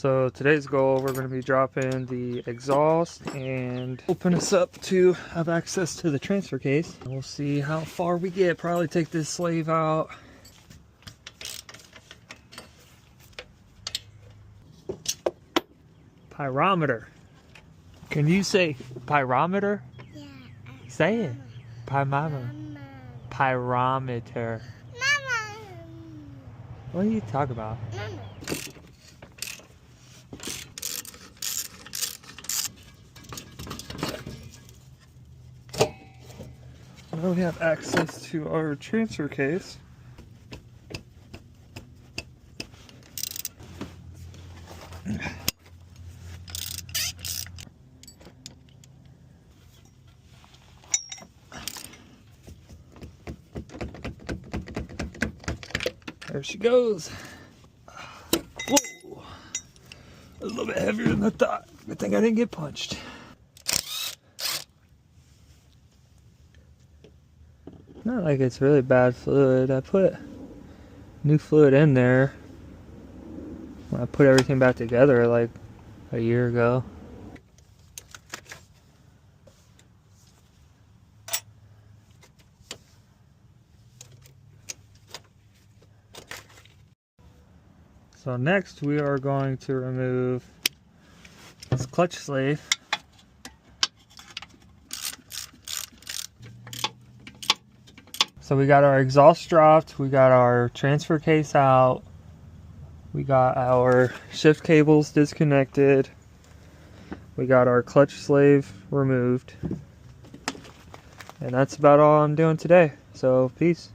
So today's goal, we're going to be dropping the exhaust and open us up to have access to the transfer case. We'll see how far we get. Probably take this slave out. Pyrometer. Can you say pyrometer? Yeah. Say it. Pyrometer. Pyrometer. Mama. What are you talking about? Mama. Now we have access to our transfer case. There she goes. Whoa! A little bit heavier than I thought. Good thing I didn't get punched. Not like it's really bad fluid. I put new fluid in there when I put everything back together like a year ago. So next we are going to remove this clutch sleeve. So we got our exhaust dropped, we got our transfer case out, we got our shift cables disconnected, we got our clutch sleeve removed, and that's about all I'm doing today. So peace.